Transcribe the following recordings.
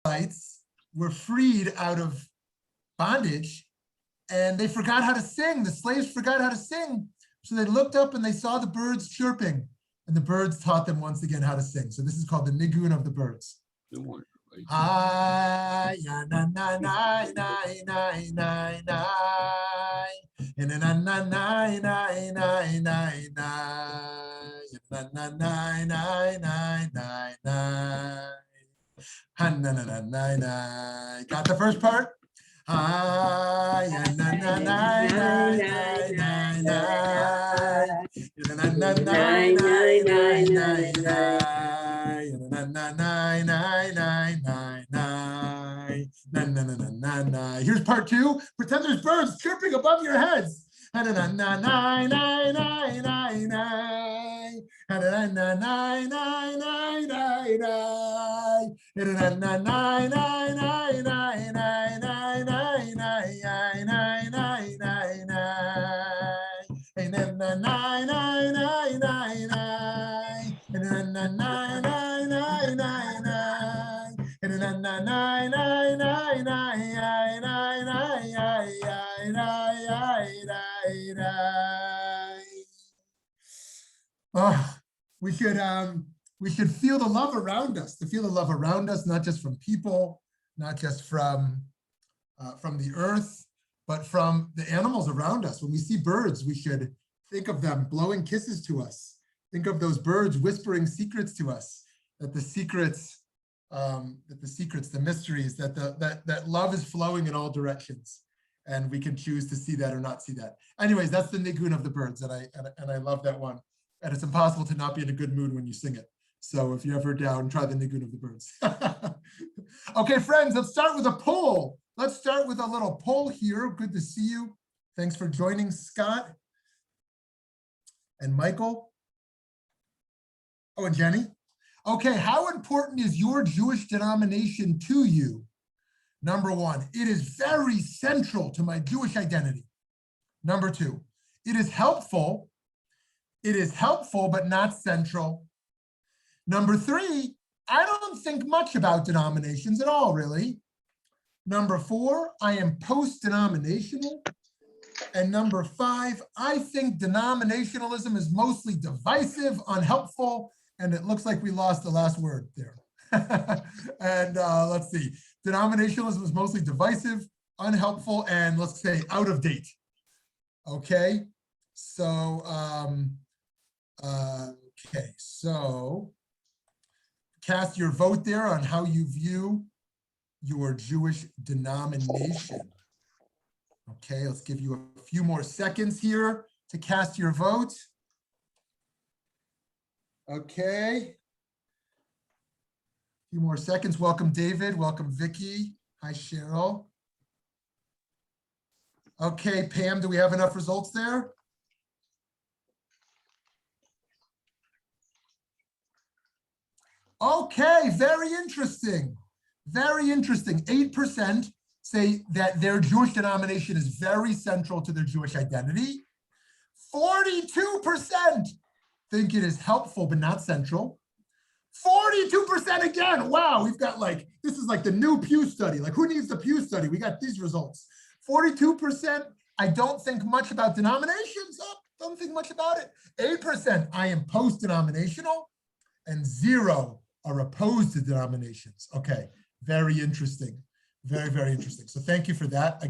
Israelites were freed out of bondage and they forgot how to sing. The slaves forgot how to sing. So they looked up and they saw the birds chirping, and the birds taught them once again how to sing. So this is called the nigun of the birds. Ah, ya na na na na na na na, na na na na na na na na, na na na na na na na. Ha na na na na na. Got the first part? Ah, ya na na na na na na na. Na na na na na na na na. Na na na na na na na na na na. Here's part two. Pretend there's birds chirping above your heads. Na na na na na na na na. Na na na na na na na na. Na na na na na na Oh, we should feel the love around us, to feel the love around us, not just from people, not just from the earth, but from the animals around us. When we see birds, we should think of them blowing kisses to us. Think of those birds whispering secrets to us, that the secrets, the mysteries, that love is flowing in all directions, and we can choose to see that or not see that. Anyways, that's the nigun of the birds, and I love that one. And it's impossible to not be in a good mood when you sing it. So if you're ever down, try the nigun of the birds. Okay, friends, let's start with a poll. Let's start with a little poll here. Good to see you. Thanks for joining, Scott and Michael. Oh, and Jenny. Okay, how important is your Jewish denomination to you? Number one, it is very central to my Jewish identity. Number two, it is helpful. It is helpful, but not central. Number three, I don't think much about denominations at all, really. Number four, I am post-denominational. And number five, I think denominationalism is mostly divisive, unhelpful, and it looks like we lost the last word there. And let's see, denominationalism is mostly divisive, unhelpful, and let's say out of date. Okay, so, okay, so cast your vote there on how you view your Jewish denomination. Okay, let's give you a few more seconds here to cast your vote. Okay. A few more seconds. Welcome, David. Welcome, Vicky. Hi, Cheryl. Okay, Pam, do we have enough results there? Okay, very interesting. Very interesting. 8% say that their Jewish denomination is very central to their Jewish identity. 42% think it is helpful but not central. 42% again. Wow, we've got like, this is like the new Pew study. Like, who needs the Pew study? We got these results. 42%, I don't think much about denominations. Oh, don't think much about it. 8%, I am post-denominational, and 0 are opposed to denominations. Okay, very interesting. Very, very interesting. So thank you for that.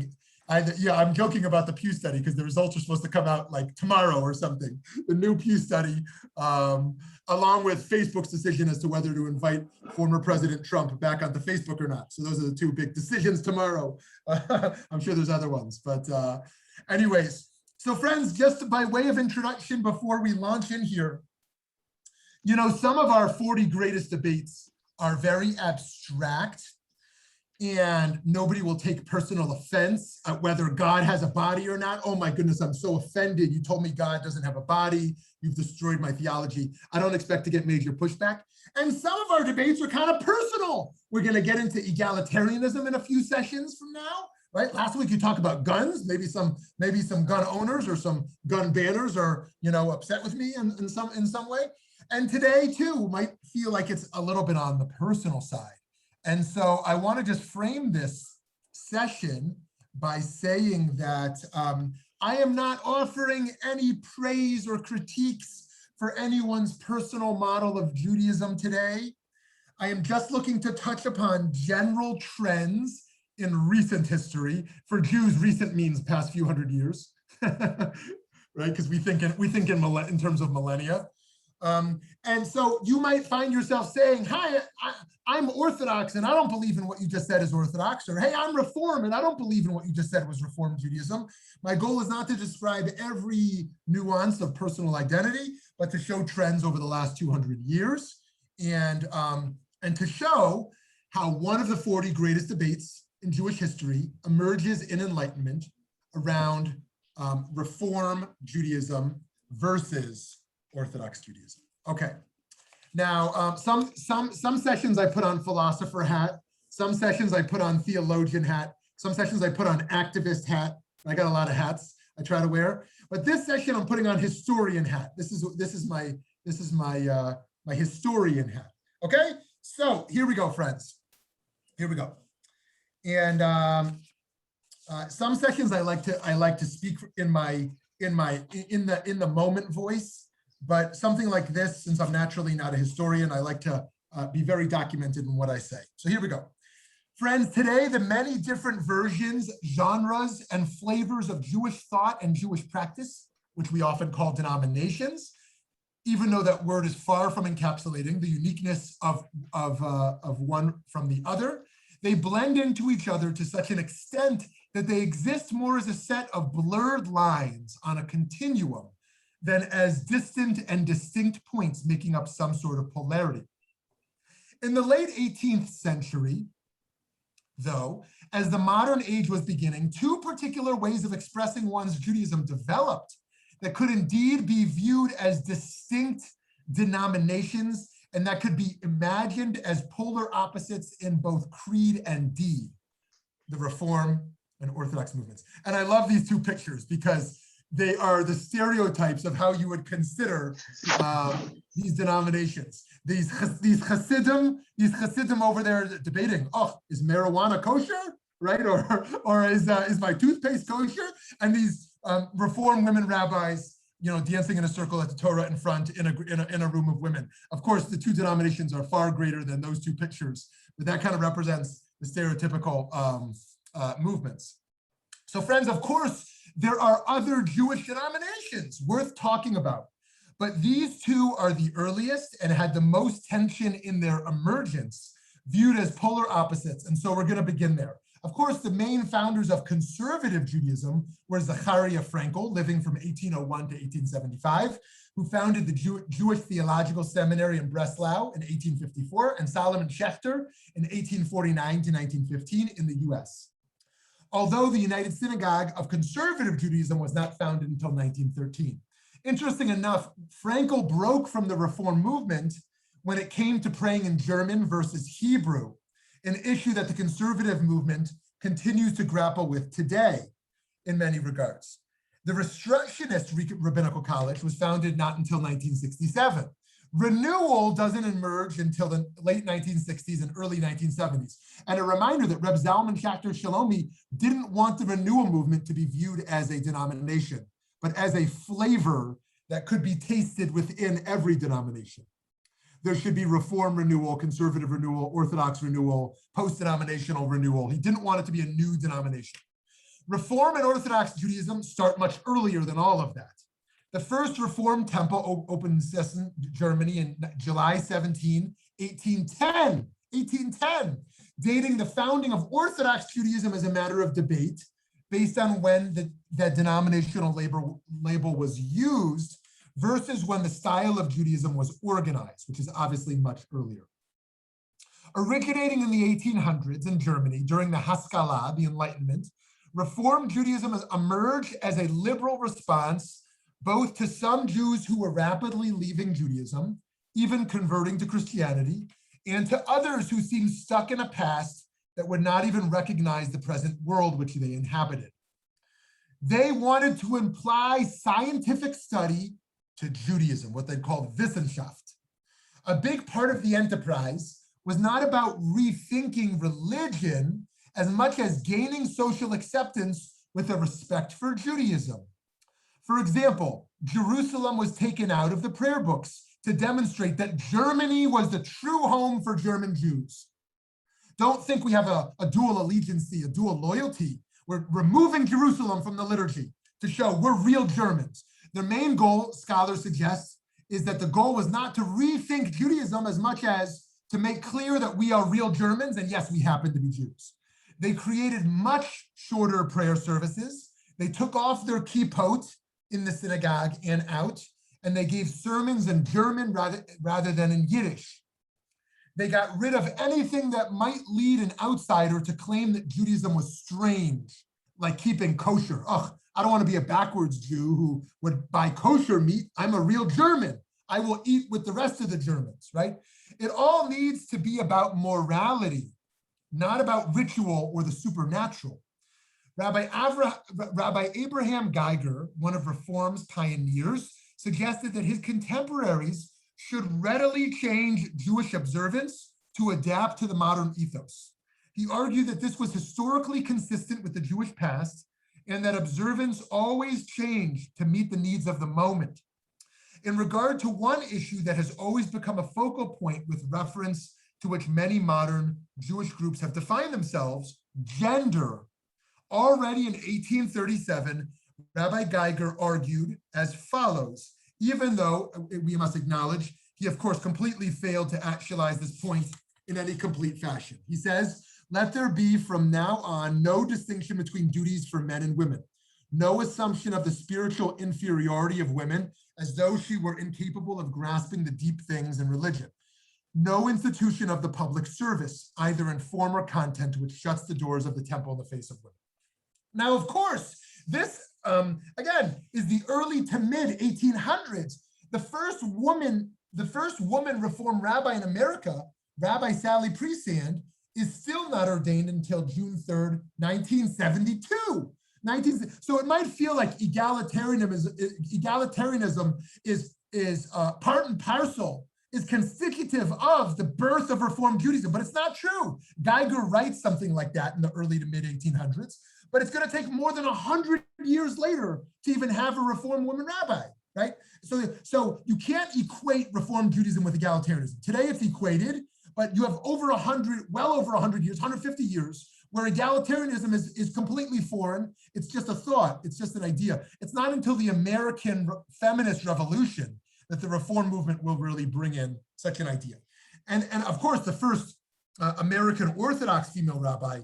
Yeah, I'm joking about the Pew study because the results are supposed to come out like tomorrow or something. The new Pew study, along with Facebook's decision as to whether to invite former President Trump back onto Facebook or not. So those are the two big decisions tomorrow. I'm sure there's other ones, but anyways. So friends, just by way of introduction before we launch in here, you know, some of our 40 greatest debates are very abstract, and nobody will take personal offense at whether God has a body or not. Oh my goodness, I'm so offended. You told me God doesn't have a body. You've destroyed my theology. I don't expect to get major pushback. And some of our debates are kind of personal. We're gonna get into egalitarianism in a few sessions from now, right? Last week you talked about guns. Maybe some gun owners or some gun banners are, you know, upset with me in some way. And today too might feel like it's a little bit on the personal side. And so I want to just frame this session by saying that I am not offering any praise or critiques for anyone's personal model of Judaism today. I am just looking to touch upon general trends in recent history. For Jews, recent means past few hundred years, right? Because we think in terms of millennia. And so you might find yourself saying, hi, I'm Orthodox and I don't believe in what you just said is Orthodox, or hey, I'm Reform and I don't believe in what you just said was Reform Judaism. My goal is not to describe every nuance of personal identity, but to show trends over the last 200 years and to show how one of the 40 greatest debates in Jewish history emerges in Enlightenment around Reform Judaism versus Orthodox Judaism. Okay. Now, some sessions I put on philosopher hat, some sessions I put on theologian hat, some sessions I put on activist hat. I got a lot of hats I try to wear, but this session I'm putting on historian hat. This is my historian hat. Okay, so here we go, friends. Here we go. And some sessions I like to speak in the moment voice. But something like this, since I'm naturally not a historian, I like to be very documented in what I say. So here we go. Friends, today, the many different versions, genres, and flavors of Jewish thought and Jewish practice, which we often call denominations, even though that word is far from encapsulating the uniqueness of one from the other, they blend into each other to such an extent that they exist more as a set of blurred lines on a continuum than as distant and distinct points making up some sort of polarity. In the late 18th century, though, as the modern age was beginning, two particular ways of expressing one's Judaism developed that could indeed be viewed as distinct denominations and that could be imagined as polar opposites in both creed and deed, the Reform and Orthodox movements. And I love these two pictures because they are the stereotypes of how you would consider these denominations. These Hasidim over there debating, oh, is marijuana kosher, right? Or is my toothpaste kosher? And these Reform women rabbis, dancing in a circle at the Torah in front in a room of women. Of course, the two denominations are far greater than those two pictures, but that kind of represents the stereotypical movements. So friends, of course, there are other Jewish denominations worth talking about, but these two are the earliest and had the most tension in their emergence, viewed as polar opposites. And so we're going to begin there. Of course, the main founders of conservative Judaism were Zachariah Frankel, living from 1801 to 1875, who founded the Jewish Theological Seminary in Breslau in 1854, and Solomon Schechter in 1849 to 1915 in the US. Although the United Synagogue of Conservative Judaism was not founded until 1913. Interesting enough, Frankel broke from the Reform movement when it came to praying in German versus Hebrew, an issue that the conservative movement continues to grapple with today in many regards. The Restructionist Rabbinical College was founded not until 1967. Renewal doesn't emerge until the late 1960s and early 1970s. And a reminder that Reb Zalman Schachter Shalomi didn't want the renewal movement to be viewed as a denomination, but as a flavor that could be tasted within every denomination. There should be Reform renewal, conservative renewal, Orthodox renewal, post-denominational renewal. He didn't want it to be a new denomination. Reform and Orthodox Judaism start much earlier than all of that. The first Reform temple opened in Essen, Germany in July 17, 1810, dating the founding of Orthodox Judaism as a matter of debate based on when that denominational label was used versus when the style of Judaism was organized, which is obviously much earlier. Originating in the 1800s in Germany during the Haskalah, the Enlightenment, Reform Judaism has emerged as a liberal response both to some Jews who were rapidly leaving Judaism, even converting to Christianity, and to others who seemed stuck in a past that would not even recognize the present world which they inhabited. They wanted to imply scientific study to Judaism, what they called Wissenschaft. A big part of the enterprise was not about rethinking religion as much as gaining social acceptance with a respect for Judaism. For example, Jerusalem was taken out of the prayer books to demonstrate that Germany was the true home for German Jews. Don't think we have a dual allegiance, a dual loyalty. We're removing Jerusalem from the liturgy to show we're real Germans. Their main goal, scholars suggest, is that the goal was not to rethink Judaism as much as to make clear that we are real Germans, and yes, we happen to be Jews. They created much shorter prayer services. They took off their kippot in the synagogue and out, and they gave sermons in German rather than in Yiddish. They got rid of anything that might lead an outsider to claim that Judaism was strange, like keeping kosher. Ugh, I don't want to be a backwards Jew who would buy kosher meat. I'm a real German. I will eat with the rest of the Germans, right? It all needs to be about morality, not about ritual or the supernatural. Rabbi Abraham Geiger, one of Reform's pioneers, suggested that his contemporaries should readily change Jewish observance to adapt to the modern ethos. He argued that this was historically consistent with the Jewish past and that observance always changed to meet the needs of the moment. In regard to one issue that has always become a focal point with reference to which many modern Jewish groups have defined themselves, gender. Already in 1837, Rabbi Geiger argued as follows, even though we must acknowledge he, of course, completely failed to actualize this point in any complete fashion. He says, let there be from now on no distinction between duties for men and women, no assumption of the spiritual inferiority of women as though she were incapable of grasping the deep things in religion, no institution of the public service, either in form or content, which shuts the doors of the temple in the face of women. Now, of course, this, again, is the early to mid 1800s. The first woman Reform rabbi in America, Rabbi Sally Priesand, is still not ordained until June 3rd, 1972. So it might feel like egalitarianism is part and parcel, is constitutive of the birth of Reform Judaism, but it's not true. Geiger writes something like that in the early to mid 1800s, but it's going to take more than 100 years later to even have a Reform woman rabbi, right? So you can't equate Reform Judaism with egalitarianism. Today it's equated, but you have well over 100 years, 150 years, where egalitarianism is completely foreign. It's just a thought, it's just an idea. It's not until the American feminist revolution that the Reform movement will really bring in such an idea. And of course, the first American Orthodox female rabbi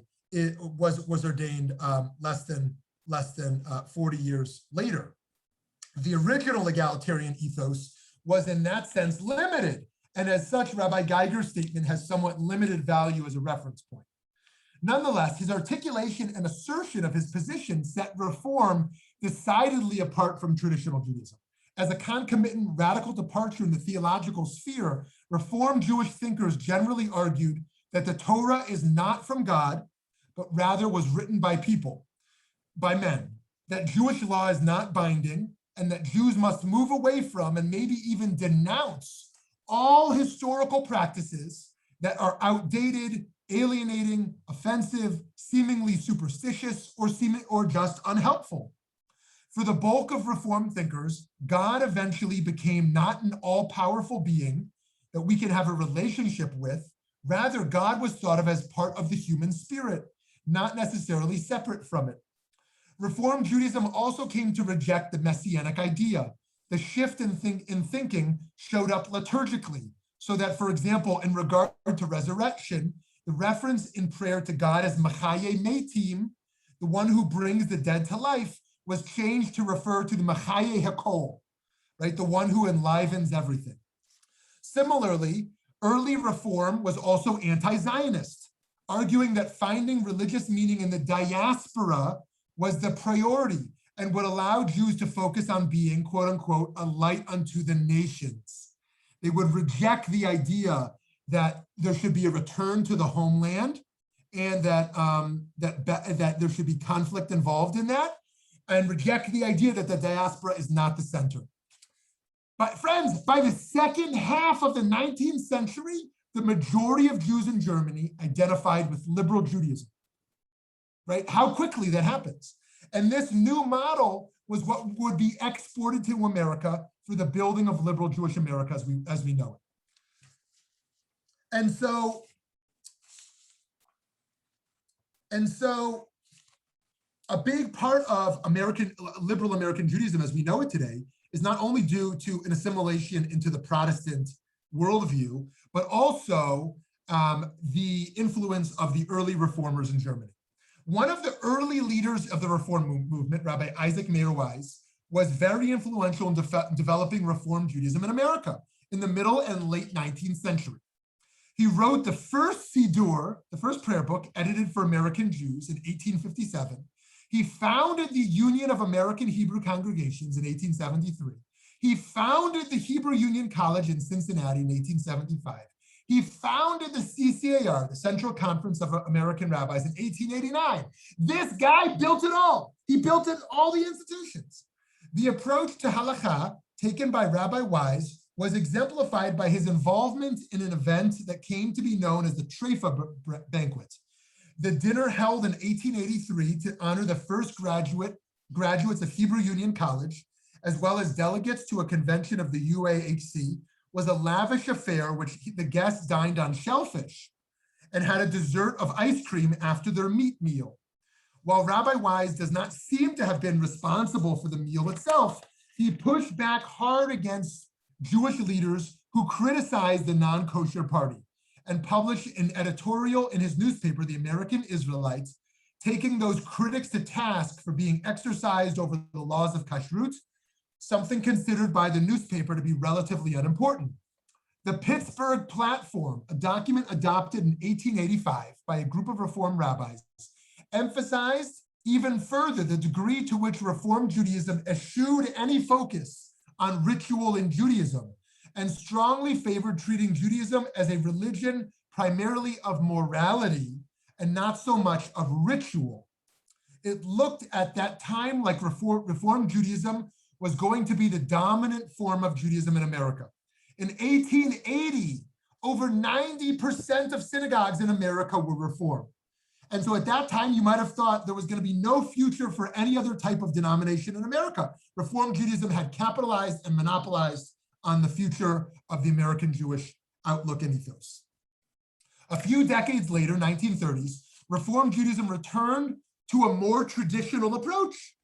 was ordained less than 40 years later. The original egalitarian ethos was in that sense limited. And as such, Rabbi Geiger's statement has somewhat limited value as a reference point. Nonetheless, his articulation and assertion of his position set Reform decidedly apart from traditional Judaism. As a concomitant radical departure in the theological sphere, Reform Jewish thinkers generally argued that the Torah is not from God, but rather was written by people, by men, that Jewish law is not binding, and that Jews must move away from and maybe even denounce all historical practices that are outdated, alienating, offensive, seemingly superstitious, or just unhelpful. For the bulk of Reform thinkers, God eventually became not an all-powerful being that we can have a relationship with. Rather, God was thought of as part of the human spirit, not necessarily separate from it. Reform Judaism also came to reject the messianic idea. The shift in thinking showed up liturgically, so that, for example, in regard to resurrection, the reference in prayer to God as Machaye Metim, the one who brings the dead to life, was changed to refer to the Machaye Hakol, right, the one who enlivens everything. Similarly, early Reform was also anti-Zionist, arguing that finding religious meaning in the diaspora was the priority and would allow Jews to focus on being, quote unquote, a light unto the nations. They would reject the idea that there should be a return to the homeland and that there should be conflict involved in that, and reject the idea that the diaspora is not the center. But friends, by the second half of the 19th century, the majority of Jews in Germany identified with liberal Judaism, right? How quickly that happens. And this new model was what would be exported to America for the building of liberal Jewish America as we know it. And so a big part of liberal American Judaism as we know it today is not only due to an assimilation into the Protestant worldview, but also the influence of the early reformers in Germany. One of the early leaders of the Reform movement, Rabbi Isaac Mayer Weiss, was very influential in developing Reform Judaism in America in the middle and late 19th century. He wrote the first Siddur, the first prayer book edited for American Jews in 1857. He founded the Union of American Hebrew Congregations in 1873. He founded the Hebrew Union College in Cincinnati in 1875. He founded the CCAR, the Central Conference of American Rabbis, in 1889. This guy built it all. He built all the institutions. The approach to halakha taken by Rabbi Weiss was exemplified by his involvement in an event that came to be known as the Treyfa Banquet. The dinner held in 1883 to honor the first graduates of Hebrew Union College, as well as delegates to a convention of the UAHC, was a lavish affair which the guests dined on shellfish and had a dessert of ice cream after their meat meal. While Rabbi Weiss does not seem to have been responsible for the meal itself, he pushed back hard against Jewish leaders who criticized the non-kosher party and published an editorial in his newspaper, The American Israelites, taking those critics to task for being exercised over the laws of kashrut, something considered by the newspaper to be relatively unimportant. The Pittsburgh Platform, a document adopted in 1885 by a group of Reform rabbis, emphasized even further the degree to which Reform Judaism eschewed any focus on ritual in Judaism and strongly favored treating Judaism as a religion primarily of morality and not so much of ritual. It looked at that time like Reform Judaism was going to be the dominant form of Judaism in America. In 1880, over 90% of synagogues in America were Reform. And so at that time, you might have thought there was going to be no future for any other type of denomination in America. Reform Judaism had capitalized and monopolized on the future of the American Jewish outlook and ethos. A few decades later, 1930s, Reform Judaism returned to a more traditional approach,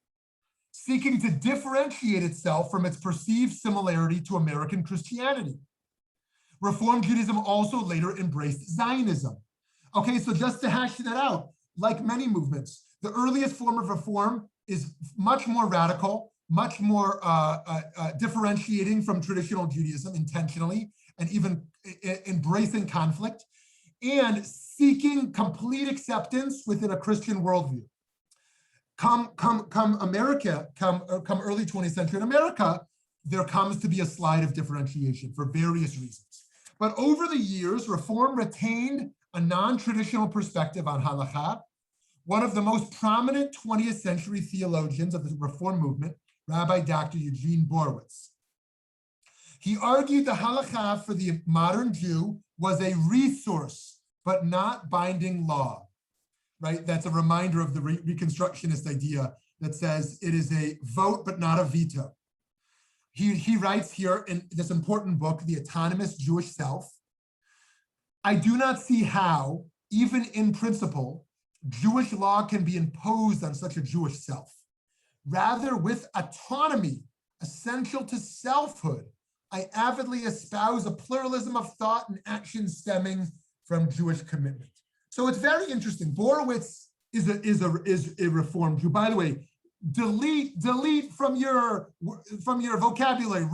seeking to differentiate itself from its perceived similarity to American Christianity. Reform Judaism also later embraced Zionism. Okay, so just to hash that out, like many movements, the earliest form of reform is much more radical, much more differentiating from traditional Judaism intentionally, and even embracing conflict, and seeking complete acceptance within a Christian worldview. Come early 20th century in America, there comes to be a slide of differentiation for various reasons. But over the years, Reform retained a non-traditional perspective on halakha. One of the most prominent 20th century theologians of the Reform movement, Rabbi Dr. Eugene Borowitz. He argued the halakha for the modern Jew was a resource, but not binding law, right? That's a reminder of the Reconstructionist idea that says it is a vote, but not a veto. He writes here in this important book, The Autonomous Jewish Self, I do not see how, even in principle, Jewish law can be imposed on such a Jewish self. Rather, with autonomy essential to selfhood, I avidly espouse a pluralism of thought and action stemming from Jewish commitment. So it's very interesting. Borowitz is a Reform Jew. By the way, delete from your vocabulary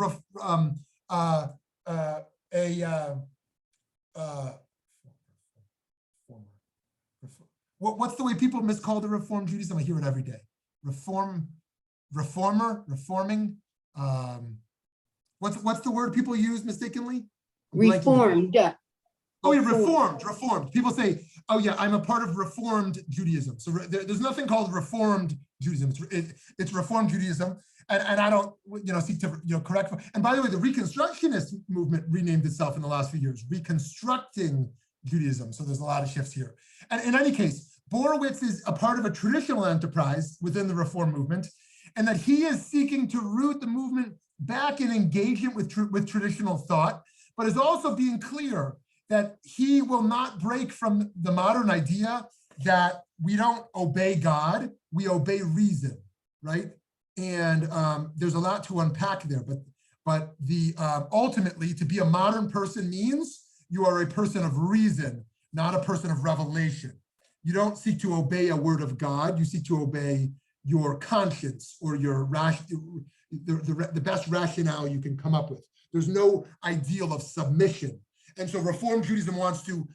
what's the way people miscall the Reform Judaism? I hear it every day. Reforming. What's the word people use mistakenly? Reformed. Oh, yeah, Reformed. People say, oh, yeah, I'm a part of Reformed Judaism. So there's nothing called Reformed Judaism. It's Reformed Judaism. And I don't, seek to, correct. And by the way, the Reconstructionist movement renamed itself in the last few years, Reconstructing Judaism. So there's a lot of shifts here. And in any case, Borowitz is a part of a traditional enterprise within the Reform movement, and that he is seeking to root the movement back in engagement with traditional thought, but is also being clear that he will not break from the modern idea that we don't obey God, we obey reason, right? And there's a lot to unpack there, but the ultimately, to be a modern person means you are a person of reason, not a person of revelation. You don't seek to obey a word of God, you seek to obey your conscience or your the best rationale you can come up with. There's no ideal of submission. And so Reform Judaism wants to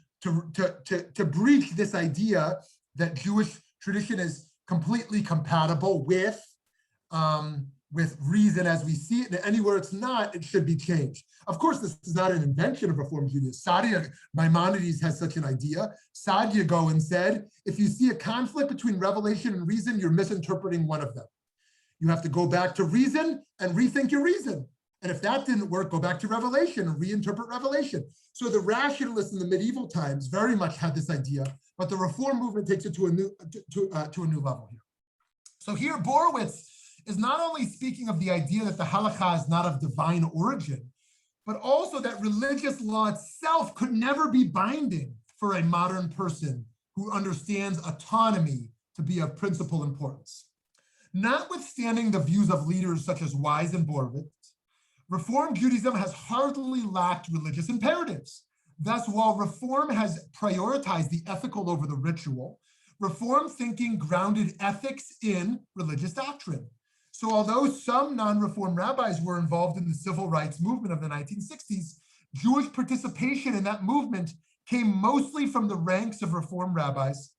breach this idea that Jewish tradition is completely compatible with reason as we see it, and anywhere it's not, it should be changed. Of course, this is not an invention of Reform Judaism. Saadia Maimonides has such an idea. Saadia Gaon said, if you see a conflict between revelation and reason, you're misinterpreting one of them. You have to go back to reason and rethink your reason. And if that didn't work, go back to revelation and reinterpret revelation. So the rationalists in the medieval times very much had this idea, but the Reform movement takes it to a new level here. So here, Borowitz is not only speaking of the idea that the halakha is not of divine origin, but also that religious law itself could never be binding for a modern person who understands autonomy to be of principal importance. Notwithstanding the views of leaders such as Wise and Borowitz, Reform Judaism has hardly lacked religious imperatives. Thus, while Reform has prioritized the ethical over the ritual, Reform thinking grounded ethics in religious doctrine. So although some non-Reform rabbis were involved in the civil rights movement of the 1960s, Jewish participation in that movement came mostly from the ranks of Reform rabbis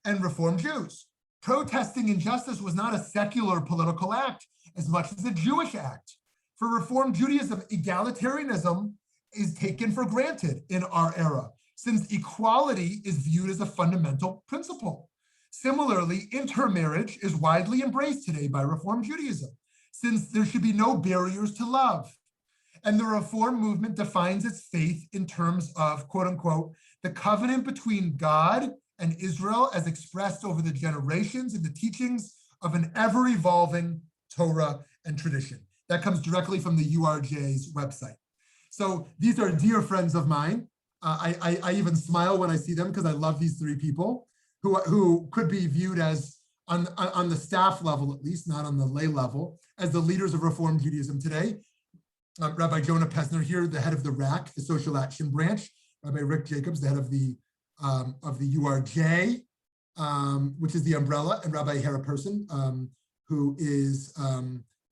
and Reform Jews. Protesting injustice was not a secular political act as much as a Jewish act. For Reform Judaism, egalitarianism is taken for granted in our era, since equality is viewed as a fundamental principle. Similarly, intermarriage is widely embraced today by Reform Judaism, since there should be no barriers to love. And the Reform movement defines its faith in terms of, quote unquote, the covenant between God and Israel as expressed over the generations in the teachings of an ever-evolving Torah and tradition. That comes directly from the URJ's website. So these are dear friends of mine. I even smile when I see them because I love these three people who could be viewed as, on the staff level at least, not on the lay level, as the leaders of Reform Judaism today. Rabbi Jonah Pesner here, the head of the RAC, the Social Action Branch. Rabbi Rick Jacobs, the head of the URJ, which is the umbrella, and Rabbi Hera Person, who is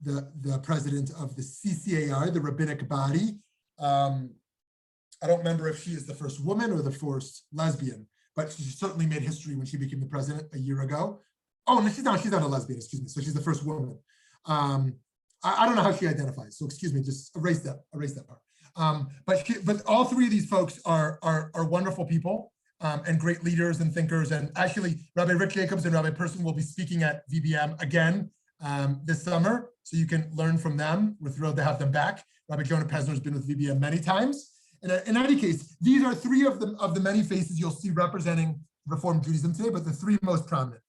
the president of the CCAR, the rabbinic body. I don't remember if she is the first woman or the first lesbian, but she certainly made history when she became the president a year ago. Oh, no, she's not a lesbian, excuse me. So she's the first woman. I don't know how she identifies. So excuse me, just erase that part. But all three of these folks are wonderful people and great leaders and thinkers. And actually, Rabbi Rick Jacobs and Rabbi Person will be speaking at VBM again this summer, so you can learn from them. We're thrilled to have them back. Rabbi Jonah Pesner has been with VBM many times. And in any case, these are three of the many faces you'll see representing Reform Judaism today, but the three most prominent.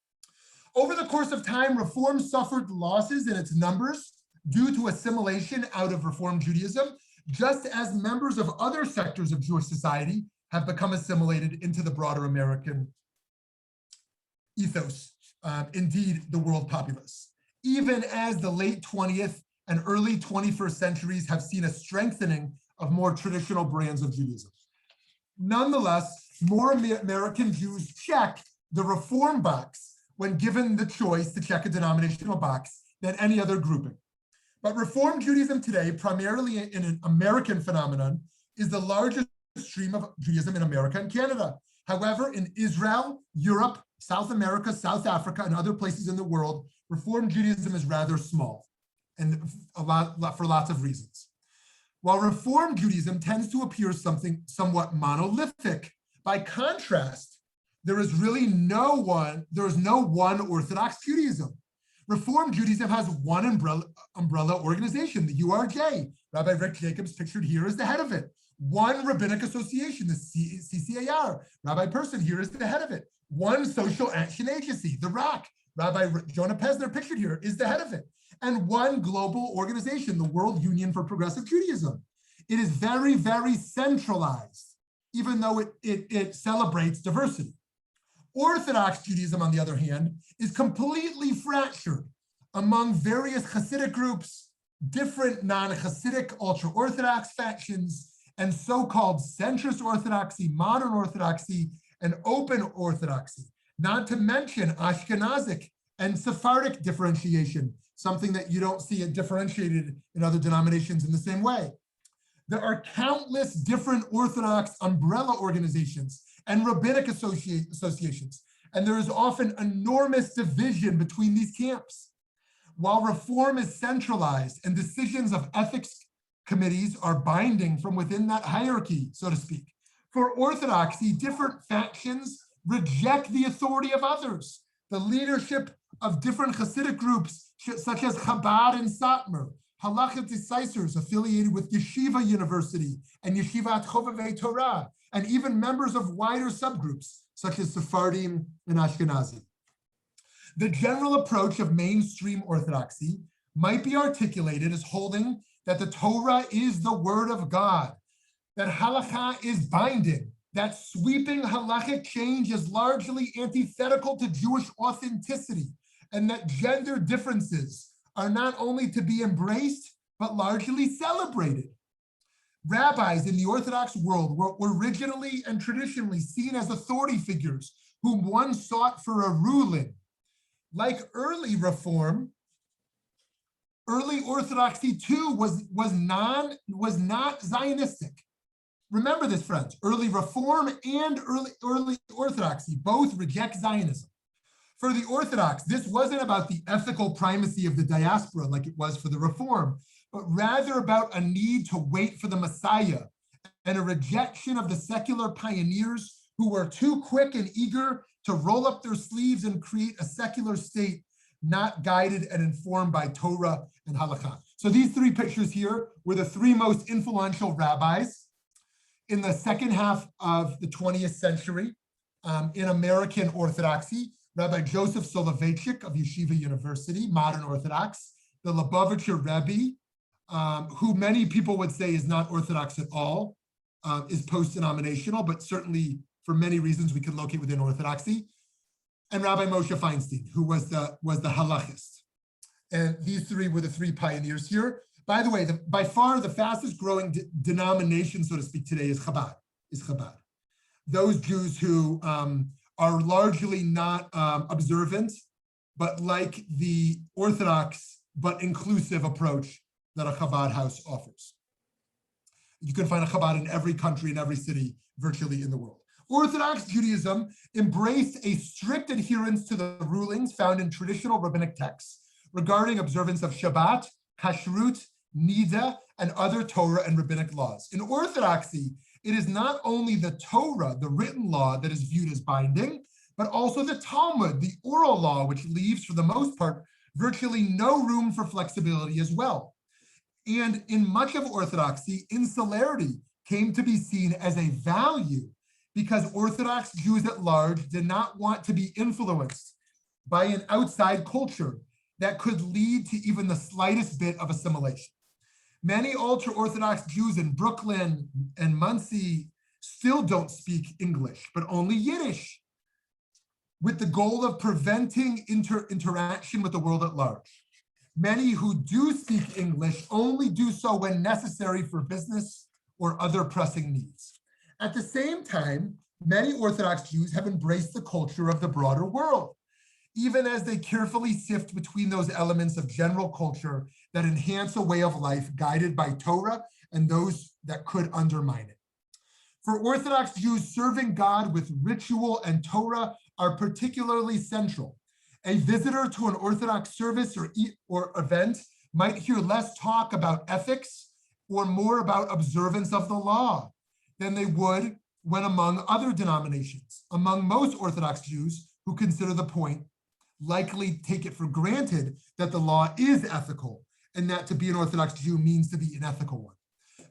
Over the course of time, Reform suffered losses in its numbers due to assimilation out of Reform Judaism, just as members of other sectors of Jewish society have become assimilated into the broader American ethos, indeed the world populace. Even as the late 20th and early 21st centuries have seen a strengthening of more traditional brands of Judaism. Nonetheless, more American Jews check the Reform box when given the choice to check a denominational box than any other grouping. But Reform Judaism today, primarily in an American phenomenon, is the largest stream of Judaism in America and Canada. However, in Israel, Europe, South America, South Africa, and other places in the world, Reform Judaism is rather small, and for lots of reasons. while Reform Judaism tends to appear something somewhat monolithic. By contrast, there is no one Orthodox Judaism. Reform Judaism has one umbrella organization, the URJ. Rabbi Rick Jacobs, pictured here, is the head of it. One rabbinic association, the CCAR. Rabbi Person here is the head of it. One social action agency, the RAC. Rabbi Jonah Pesner, pictured here, is the head of it. And one global organization, the World Union for Progressive Judaism. It is very, very centralized, even though it celebrates diversity. Orthodox Judaism, on the other hand, is completely fractured among various Hasidic groups, different non-Hasidic ultra-Orthodox factions, and so-called centrist Orthodoxy, modern Orthodoxy, and open Orthodoxy, not to mention Ashkenazic and Sephardic differentiation, something that you don't see it differentiated in other denominations in the same way. There are countless different Orthodox umbrella organizations and rabbinic associations, and there is often enormous division between these camps. While reform is centralized and decisions of ethics committees are binding from within that hierarchy, so to speak, for Orthodoxy, different factions reject the authority of others. The leadership of different Hasidic groups, such as Chabad and Satmar, Halacha Decisors affiliated with Yeshiva University and Yeshivat Chovevei Torah, and even members of wider subgroups, such as Sephardim and Ashkenazi. The general approach of mainstream Orthodoxy might be articulated as holding that the Torah is the word of God, that halakha is binding, that sweeping halachic change is largely antithetical to Jewish authenticity, and that gender differences are not only to be embraced, but largely celebrated. Rabbis in the Orthodox world were originally and traditionally seen as authority figures whom one sought for a ruling. Like early Reform, early Orthodoxy too was not Zionistic. Remember this, friends. Early Reform and early Orthodoxy both reject Zionism. For the Orthodox, this wasn't about the ethical primacy of the diaspora like it was for the Reform, but rather about a need to wait for the Messiah and a rejection of the secular pioneers who were too quick and eager to roll up their sleeves and create a secular state not guided and informed by Torah and halakha. So these three pictures here were the three most influential rabbis in the second half of the 20th century in American Orthodoxy. Rabbi Joseph Soloveitchik of Yeshiva University, modern Orthodox, the Lubavitcher Rebbe, who many people would say is not Orthodox at all, is post-denominational, but certainly for many reasons we can locate within Orthodoxy, and Rabbi Moshe Feinstein, who was the halachist. And these three were the three pioneers here. By the way, by far the fastest growing denomination, so to speak, today is Chabad. Those Jews who are largely not observant, but like the Orthodox but inclusive approach that a Chabad house offers. You can find a Chabad in every country, in every city, virtually in the world. Orthodox Judaism embraced a strict adherence to the rulings found in traditional rabbinic texts regarding observance of Shabbat, Kashrut, Nida, and other Torah and rabbinic laws. In Orthodoxy, it is not only the Torah, the written law, that is viewed as binding, but also the Talmud, the oral law, which leaves, for the most part, virtually no room for flexibility as well. And in much of Orthodoxy, insularity came to be seen as a value because Orthodox Jews at large did not want to be influenced by an outside culture that could lead to even the slightest bit of assimilation. Many ultra-Orthodox Jews in Brooklyn and Monsey still don't speak English, but only Yiddish, with the goal of preventing interaction with the world at large. Many who do speak English only do so when necessary for business or other pressing needs. At the same time, many Orthodox Jews have embraced the culture of the broader world, even as they carefully sift between those elements of general culture that enhance a way of life guided by Torah and those that could undermine it. For Orthodox Jews, serving God with ritual and Torah are particularly central. A visitor to an Orthodox service or event might hear less talk about ethics or more about observance of the law than they would when among other denominations. Among most Orthodox Jews who consider the point likely take it for granted that the law is ethical and that to be an Orthodox Jew means to be an ethical one.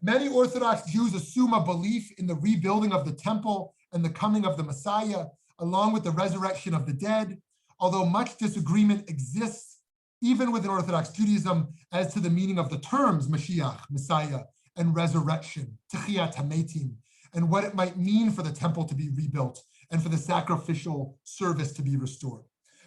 Many Orthodox Jews assume a belief in the rebuilding of the temple and the coming of the Messiah, along with the resurrection of the dead, although much disagreement exists even within Orthodox Judaism as to the meaning of the terms Mashiach, Messiah, and resurrection, Techiyat HaMetim, and what it might mean for the temple to be rebuilt and for the sacrificial service to be restored.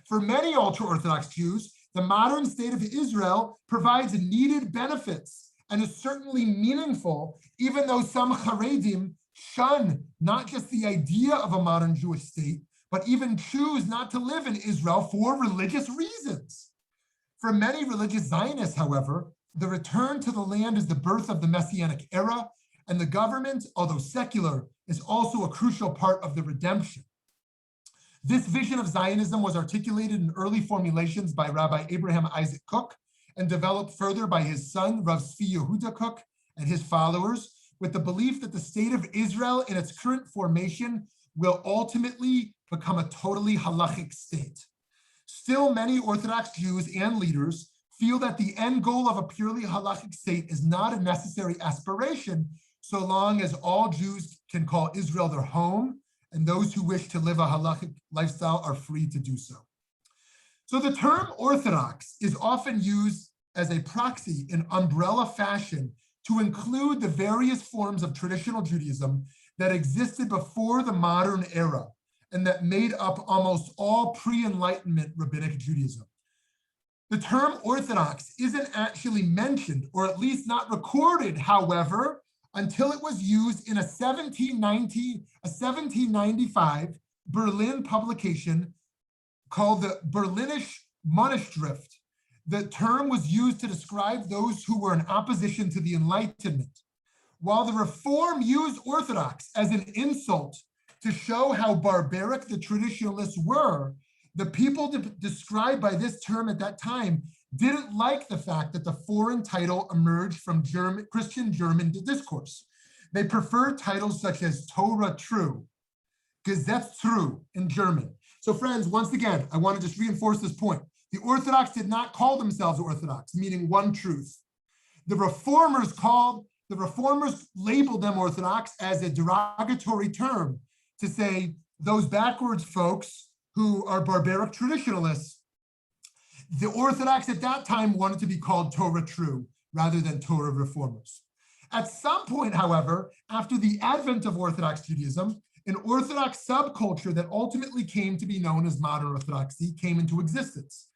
For many ultra-Orthodox Jews, the modern state of Israel provides needed benefits and is certainly meaningful, even though some Haredim shun not just the idea of a modern Jewish state, but even choose not to live in Israel for religious reasons. For many religious Zionists, however, the return to the land is the birth of the Messianic era, and the government, although secular, is also a crucial part of the redemption. This vision of Zionism was articulated in early formulations by Rabbi Abraham Isaac Kook and developed further by his son, Rav Tzvi Yehuda Kook, and his followers, with the belief that the state of Israel in its current formation will ultimately become a totally halachic state. Still, many Orthodox Jews and leaders feel that the end goal of a purely halachic state is not a necessary aspiration, so long as all Jews can call Israel their home, and those who wish to live a halachic lifestyle are free to do so. So the term Orthodox is often used as a proxy in umbrella fashion to include the various forms of traditional Judaism that existed before the modern era and that made up almost all pre-Enlightenment rabbinic Judaism. The term Orthodox isn't actually mentioned, or at least not recorded, however, until it was used in a 1795 Berlin publication called the Berlinische Monnschrift. The term was used to describe those who were in opposition to the Enlightenment, while the Reform used Orthodox as an insult to show how barbaric the traditionalists were. The people described by this term at that time didn't like the fact that the foreign title emerged from Christian German discourse. They preferred titles such as Torah True, Gesetz True in German. So friends, once again, I want to just reinforce this point. The Orthodox did not call themselves Orthodox, meaning one truth. The Reformers labeled them Orthodox as a derogatory term to say those backwards folks who are barbaric traditionalists. The Orthodox at that time wanted to be called Torah True rather than Torah Reformers. At some point, however, after the advent of Orthodox Judaism, an Orthodox subculture that ultimately came to be known as modern Orthodoxy came into existence.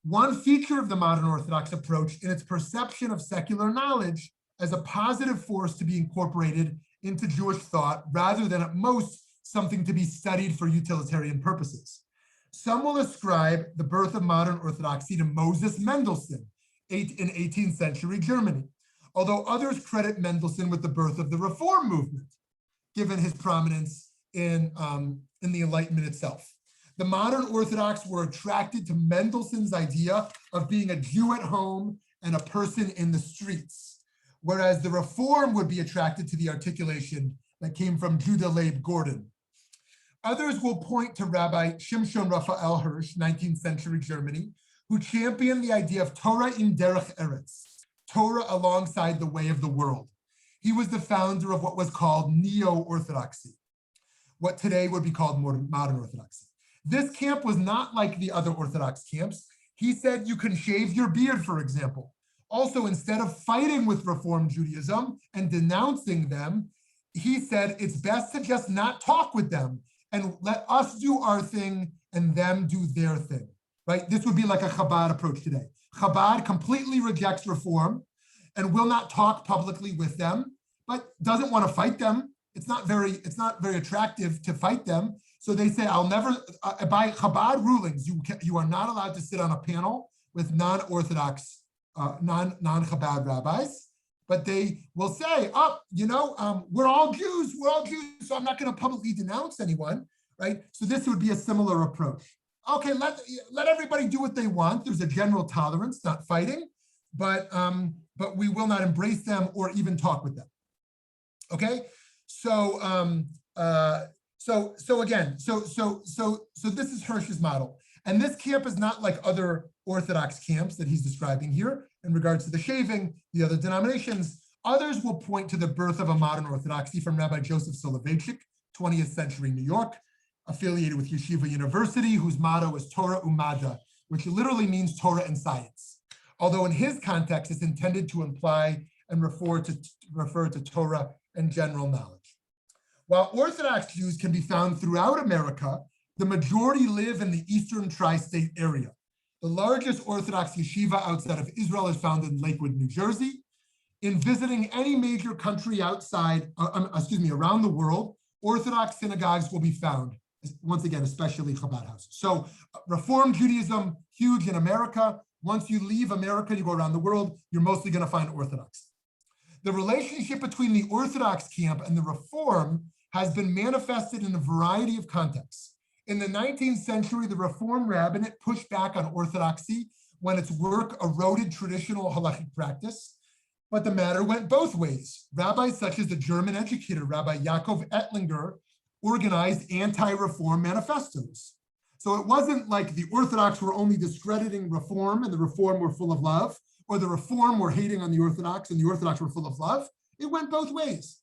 One feature of the modern Orthodox approach in its perception of secular knowledge as a positive force to be incorporated into Jewish thought rather than at most something to be studied for utilitarian purposes. Some will ascribe the birth of modern Orthodoxy to Moses Mendelssohn in 18th century Germany, although others credit Mendelssohn with the birth of the Reform movement, given his prominence in the Enlightenment itself. The modern Orthodox were attracted to Mendelssohn's idea of being a Jew at home and a person in the streets, whereas the Reform would be attracted to the articulation that came from Judah Leib Gordon. Others will point to Rabbi Shimshon Raphael Hirsch, 19th century Germany, who championed the idea of Torah in Derech Eretz, Torah alongside the way of the world. He was the founder of what was called Neo-Orthodoxy, what today would be called modern Orthodoxy. This camp was not like the other Orthodox camps. He said you can shave your beard, for example. Also, instead of fighting with Reform Judaism and denouncing them, he said it's best to just not talk with them and let us do our thing and them do their thing, right? This would be like a Chabad approach today. Chabad completely rejects Reform and will not talk publicly with them, but doesn't want to fight them. It's not very attractive to fight them. So they say, I'll never, by Chabad rulings, you are not allowed to sit on a panel with non-Orthodox, non-Chabad rabbis, but they will say, we're all Jews, so I'm not going to publicly denounce anyone, right? So this would be a similar approach. Okay, let everybody do what they want. There's a general tolerance, not fighting, but but we will not embrace them or even talk with them. Okay, so this is Hirsch's model, and this camp is not like other Orthodox camps that he's describing here in regards to the shaving, the other denominations. Others will point to the birth of a modern Orthodoxy from Rabbi Joseph Soloveitchik, 20th century New York, affiliated with Yeshiva University, whose motto is Torah Umada, which literally means Torah and science. Although in his context, it's intended to imply and refer to Torah and general knowledge. While Orthodox Jews can be found throughout America, the majority live in the eastern tri-state area. The largest Orthodox yeshiva outside of Israel is found in Lakewood, New Jersey. In visiting any major country outside, around the world, Orthodox synagogues will be found, once again, especially Chabad houses. So Reform Judaism, huge in America. Once you leave America, you go around the world, you're mostly going to find Orthodox. The relationship between the Orthodox camp and the Reform has been manifested in a variety of contexts. In the 19th century, the Reform rabbinate pushed back on Orthodoxy when its work eroded traditional halachic practice, but the matter went both ways. Rabbis such as the German educator, Rabbi Yaakov Ettlinger, organized anti-Reform manifestos. So it wasn't like the Orthodox were only discrediting Reform and the Reform were full of love, or the Reform were hating on the Orthodox and the Orthodox were full of love. It went both ways.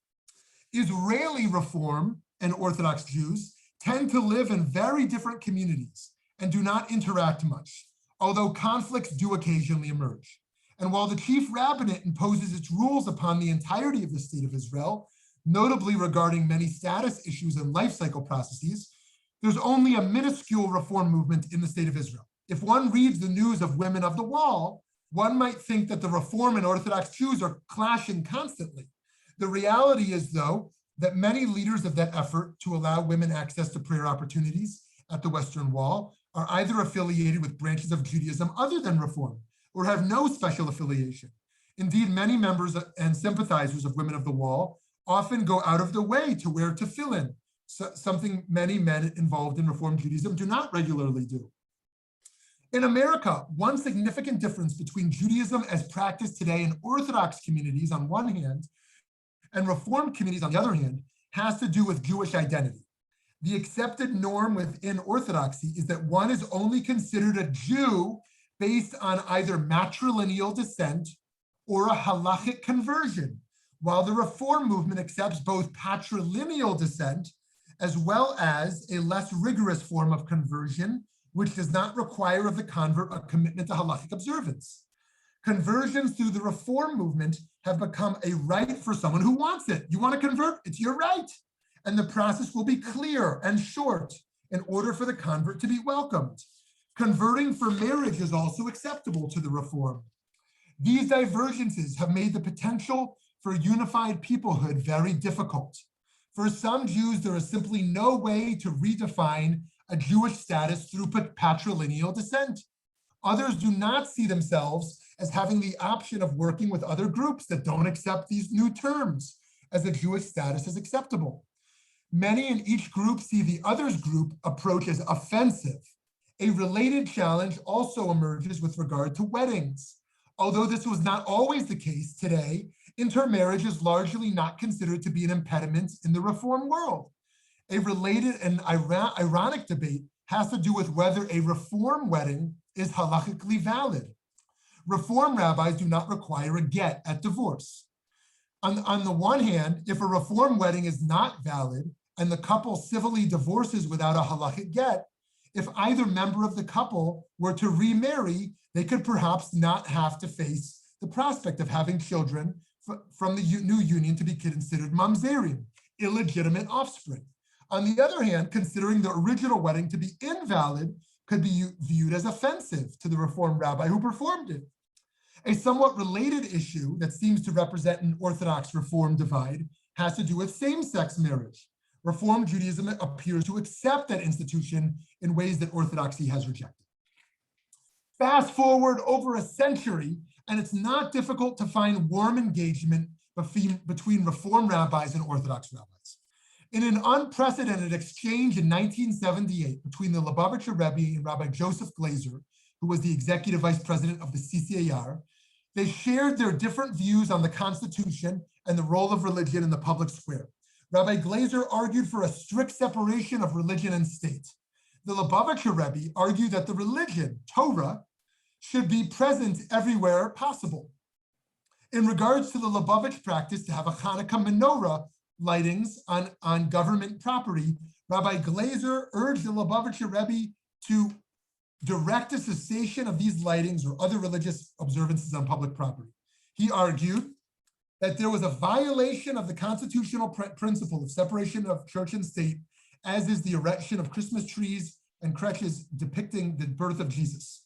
Israeli Reform and Orthodox Jews tend to live in very different communities and do not interact much, although conflicts do occasionally emerge. And while the chief rabbinate imposes its rules upon the entirety of the state of Israel, notably regarding many status issues and life cycle processes, there's only a minuscule Reform movement in the state of Israel. If one reads the news of Women of the Wall, one might think that the Reform and Orthodox Jews are clashing constantly. The reality is, though, that many leaders of that effort to allow women access to prayer opportunities at the Western Wall are either affiliated with branches of Judaism other than Reform or have no special affiliation. Indeed, many members and sympathizers of Women of the Wall often go out of their way to wear tefillin, something many men involved in Reform Judaism do not regularly do. In America, one significant difference between Judaism as practiced today in Orthodox communities on one hand and Reform communities on the other hand has to do with Jewish identity. The accepted norm within Orthodoxy is that one is only considered a Jew based on either matrilineal descent or a halachic conversion, while the Reform movement accepts both patrilineal descent as well as a less rigorous form of conversion, which does not require of the convert a commitment to halachic observance. Conversions through the Reform movement have become a right for someone who wants it. You want to convert? It's your right. And the process will be clear and short in order for the convert to be welcomed. Converting for marriage is also acceptable to the Reform. These divergences have made the potential for unified peoplehood very difficult. For some Jews, there is simply no way to redefine a Jewish status through patrilineal descent. Others do not see themselves as having the option of working with other groups that don't accept these new terms as a Jewish status is acceptable. Many in each group see the others group approach as offensive. A related challenge also emerges with regard to weddings. Although this was not always the case today, intermarriage is largely not considered to be an impediment in the Reform world. A related and ironic debate has to do with whether a Reform wedding is halachically valid. Reform rabbis do not require a get at divorce. On the one hand, if a Reform wedding is not valid and the couple civilly divorces without a halachic get, if either member of the couple were to remarry, they could perhaps not have to face the prospect of having children from the new union to be considered mamzerim, illegitimate offspring. On the other hand, considering the original wedding to be invalid could be viewed as offensive to the Reform rabbi who performed it. A somewhat related issue that seems to represent an Orthodox Reform divide has to do with same-sex marriage. Reform Judaism appears to accept that institution in ways that Orthodoxy has rejected. Fast forward over a century, and it's not difficult to find warm engagement between Reform rabbis and Orthodox rabbis. In an unprecedented exchange in 1978 between the Lubavitcher Rebbe and Rabbi Joseph Glazer, who was the executive vice president of the CCAR, They shared their different views on the Constitution and the role of religion in the public square. Rabbi Glazer argued for a strict separation of religion and state. The Lubavitcher Rebbe argued that the religion, Torah, should be present everywhere possible. In regards to the Lubavitch practice to have a Hanukkah menorah lightings on government property, Rabbi Glazer urged the Lubavitcher Rebbe to direct a cessation of these lightings or other religious observances on public property. He argued that there was a violation of the constitutional principle of separation of church and state, as is the erection of Christmas trees and creches depicting the birth of Jesus.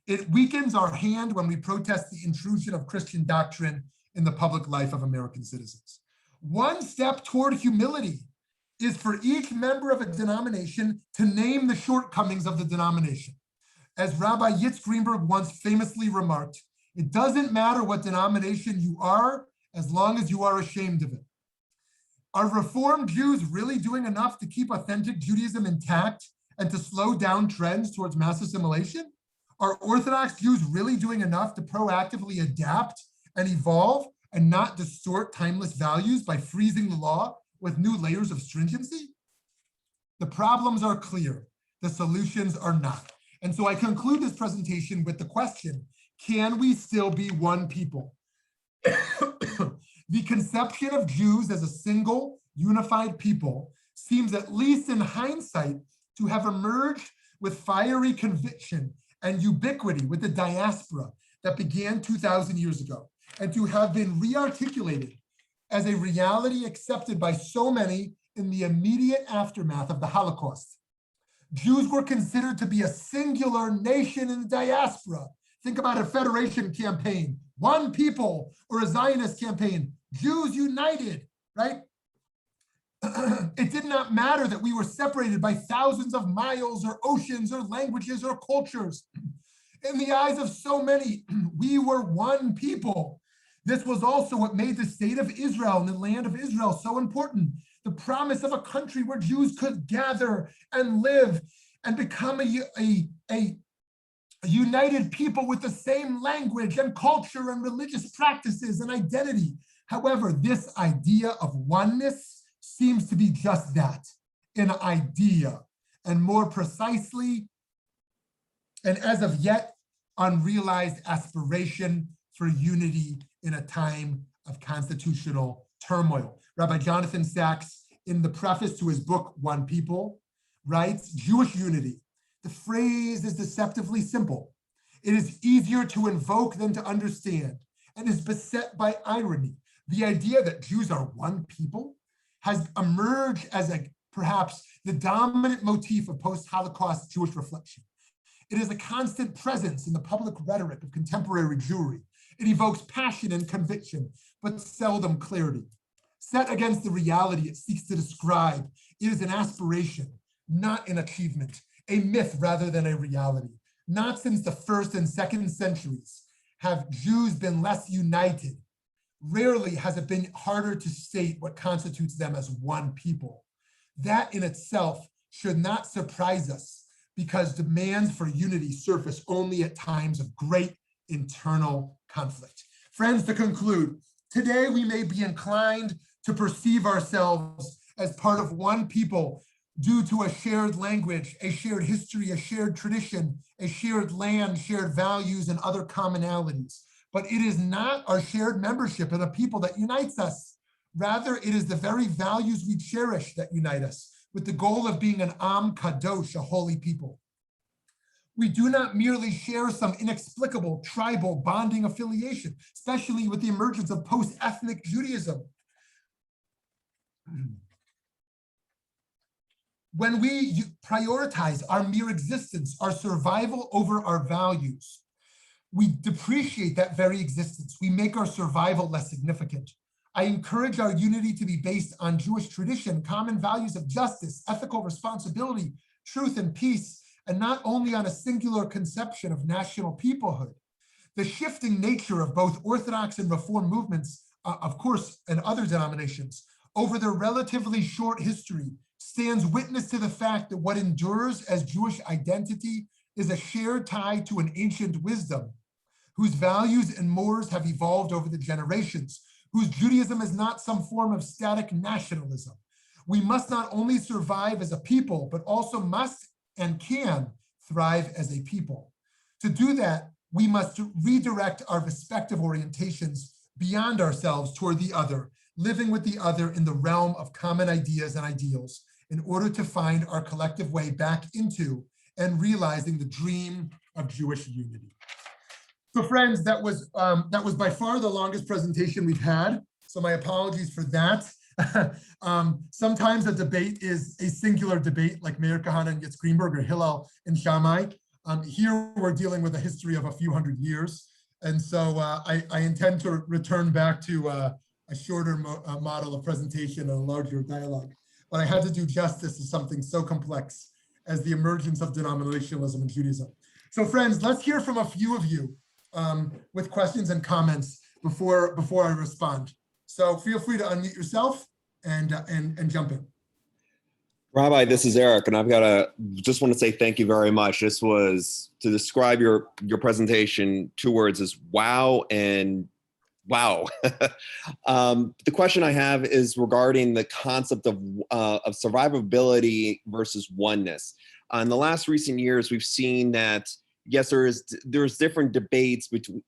It weakens our hand when we protest the intrusion of Christian doctrine in the public life of American citizens. One step toward humility is for each member of a denomination to name the shortcomings of the denomination. As Rabbi Yitz Greenberg once famously remarked, it doesn't matter what denomination you are, as long as you are ashamed of it. Are Reformed Jews really doing enough to keep authentic Judaism intact and to slow down trends towards mass assimilation? Are Orthodox Jews really doing enough to proactively adapt and evolve and not distort timeless values by freezing the law with new layers of stringency? The problems are clear. The solutions are not. And so I conclude this presentation with the question, can we still be one people? The conception of Jews as a single, unified people seems, at least in hindsight, to have emerged with fiery conviction and ubiquity with the diaspora that began 2,000 years ago, and to have been re-articulated as a reality accepted by so many in the immediate aftermath of the Holocaust. Jews were considered to be a singular nation in the diaspora. Think about a federation campaign, one people, or a Zionist campaign, Jews united, right? It did not matter that we were separated by thousands of miles or oceans or languages or cultures. In the eyes of so many, we were one people. This was also what made the state of Israel and the land of Israel so important. The promise of a country where Jews could gather and live and become a united people with the same language and culture and religious practices and identity. However, this idea of oneness seems to be just that, an idea, and more precisely, and as of yet, unrealized aspiration for unity in a time of constitutional turmoil. Rabbi Jonathan Sachs, in the preface to his book, One People, writes, Jewish unity. The phrase is deceptively simple. It is easier to invoke than to understand, and is beset by irony. The idea that Jews are one people has emerged as perhaps the dominant motif of post-Holocaust Jewish reflection. It is a constant presence in the public rhetoric of contemporary Jewry. It evokes passion and conviction, but seldom clarity. Set against the reality it seeks to describe, it is an aspiration, not an achievement, a myth rather than a reality. Not since the 1st and 2nd centuries have Jews been less united. Rarely has it been harder to state what constitutes them as one people. That in itself should not surprise us, because demands for unity surface only at times of great internal conflict. Friends, to conclude, today we may be inclined to perceive ourselves as part of one people due to a shared language, a shared history, a shared tradition, a shared land, shared values, and other commonalities. But it is not our shared membership in a people that unites us. Rather, it is the very values we cherish that unite us, with the goal of being an Am Kadosh, a holy people. We do not merely share some inexplicable tribal bonding affiliation, especially with the emergence of post-ethnic Judaism. When we prioritize our mere existence, our survival over our values, we depreciate that very existence. We make our survival less significant. I encourage our unity to be based on Jewish tradition, common values of justice, ethical responsibility, truth, and peace, and not only on a singular conception of national peoplehood. The shifting nature of both Orthodox and Reform movements, of course, and other denominations, over their relatively short history, stands witness to the fact that what endures as Jewish identity is a shared tie to an ancient wisdom. whose values and mores have evolved over the generations, whose Judaism is not some form of static nationalism. We must not only survive as a people, but also must and can thrive as a people. To do that, we must redirect our respective orientations beyond ourselves toward the other, living with the other in the realm of common ideas and ideals, in order to find our collective way back into and realizing the dream of Jewish unity. So friends, that was by far the longest presentation we've had. So my apologies for that. Sometimes a debate is a singular debate like Meir Kahane and Yitz Greenberg or Hillel and Shammai. Here we're dealing with a history of a few hundred years. And so I intend to return back to a shorter model of presentation and a larger dialogue. But I had to do justice to something so complex as the emergence of denominationalism in Judaism. So friends, let's hear from a few of you with questions and comments before I respond. So feel free to unmute yourself and jump in. Rabbi, this is Eric, and just want to say thank you very much. This was, to describe your presentation, 2 words is wow and wow. The question I have is regarding the concept of survivability versus oneness. In the last recent years, we've seen that, yes, there's different debates between,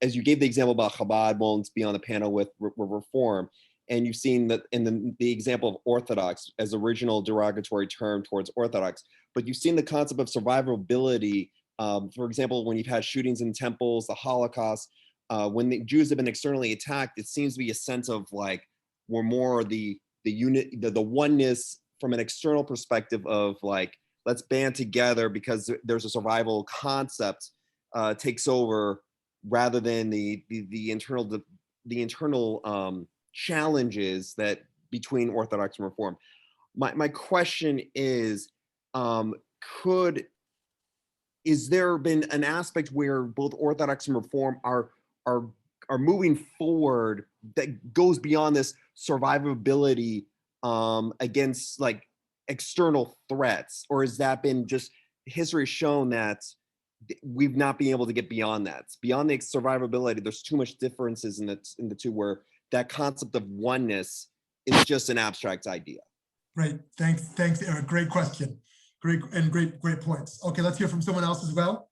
as you gave the example about Chabad won't be on the panel with Reform, and you've seen that in the example of Orthodox as original derogatory term towards Orthodox, but you've seen the concept of survivability. For example, when you've had shootings in temples, the Holocaust, when the Jews have been externally attacked, it seems to be a sense of like, we're more the unit, the oneness from an external perspective of like, let's band together because there's a survival concept takes over rather than the internal challenges that between Orthodox and Reform. My question is, is there been an aspect where both Orthodox and Reform are moving forward that goes beyond this survivability against like external threats, or has that been just history shown that we've not been able to get beyond that? Beyond the survivability, there's too much differences in the two where that concept of oneness is just an abstract idea. Great, thanks, Eric. Great question. Great points. Okay, let's hear from someone else as well.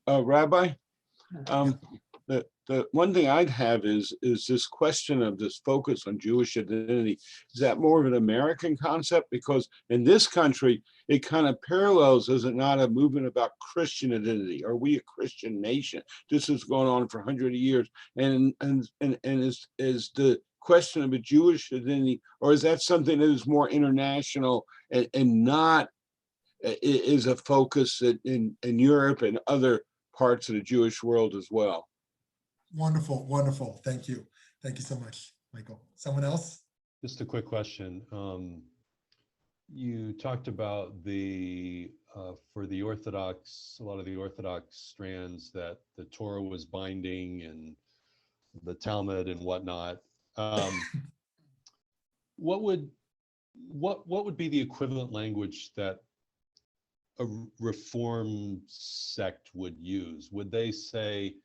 Rabbi, the one thing I'd have is this question of this focus on Jewish identity. Is that more of an American concept? Because in this country, it kind of parallels, is it not, a movement about Christian identity? Are we a Christian nation? This has gone on for hundreds of years. And is the question of a Jewish identity, or is that something that is more international and not is a focus in Europe and other parts of the Jewish world as well? Wonderful. Thank you so much, Michael. Someone else? Just a quick question. You talked about for the Orthodox, a lot of the Orthodox strands, that the Torah was binding and the Talmud and whatnot. What would be the equivalent language that a Reform sect would use? Would they say,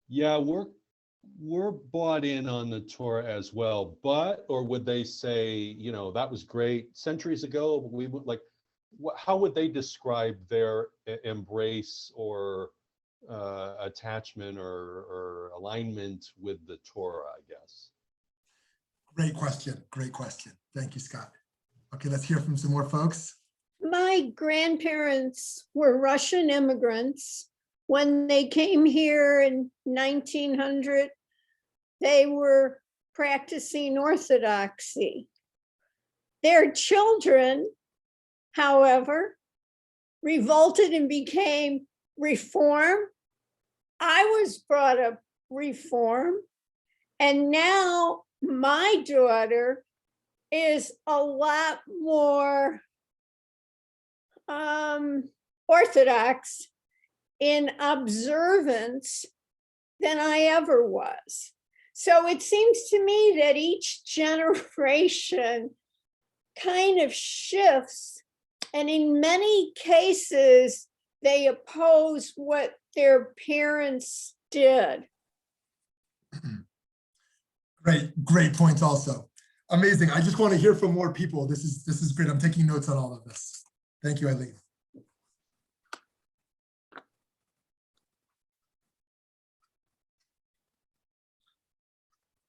yeah, we're bought in on the Torah as well, or would they say, that was great centuries ago, but we would like, how would they describe their embrace or attachment or alignment with the Torah, I guess? Great question. Thank you, Scott. Okay, let's hear from some more folks. My grandparents were Russian immigrants. When they came here in 1900, they were practicing Orthodoxy. Their children, however, revolted and became Reform. I was brought up Reform, and now my daughter is a lot more Orthodox in observance than I ever was. So it seems to me that each generation kind of shifts And in many cases, they oppose what their parents did. Great points also. Amazing. I just want to hear from more people. This is great. I'm taking notes on all of this. Thank you, Eileen.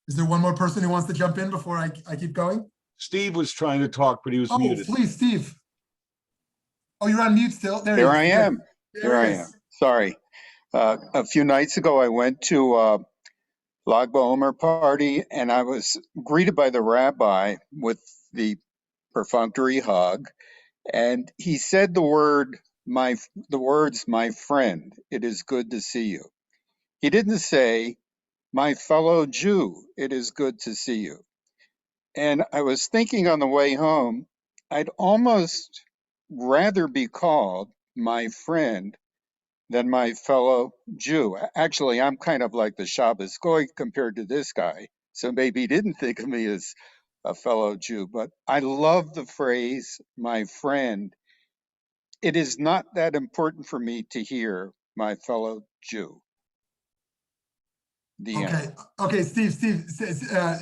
Is there one more person who wants to jump in before I keep going? Steve was trying to talk, but he was Oh, muted. please, Steve. Oh, you're on mute still? There Here he I is. am. There Here he I is. am. Sorry. A few nights ago, I went to a Lag BaOmer party, and I was greeted by the rabbi with the perfunctory hug, and he said the words, "My friend, it is good to see you." He didn't say, "My fellow Jew, it is good to see you." And I was thinking on the way home, I'd almost rather be called my friend than my fellow Jew. Actually, I'm kind of like the Shabbos Goy compared to this guy, so maybe he didn't think of me as a fellow Jew, but I love the phrase, my friend. It is not that important for me to hear my fellow Jew. The end. Okay, Steve,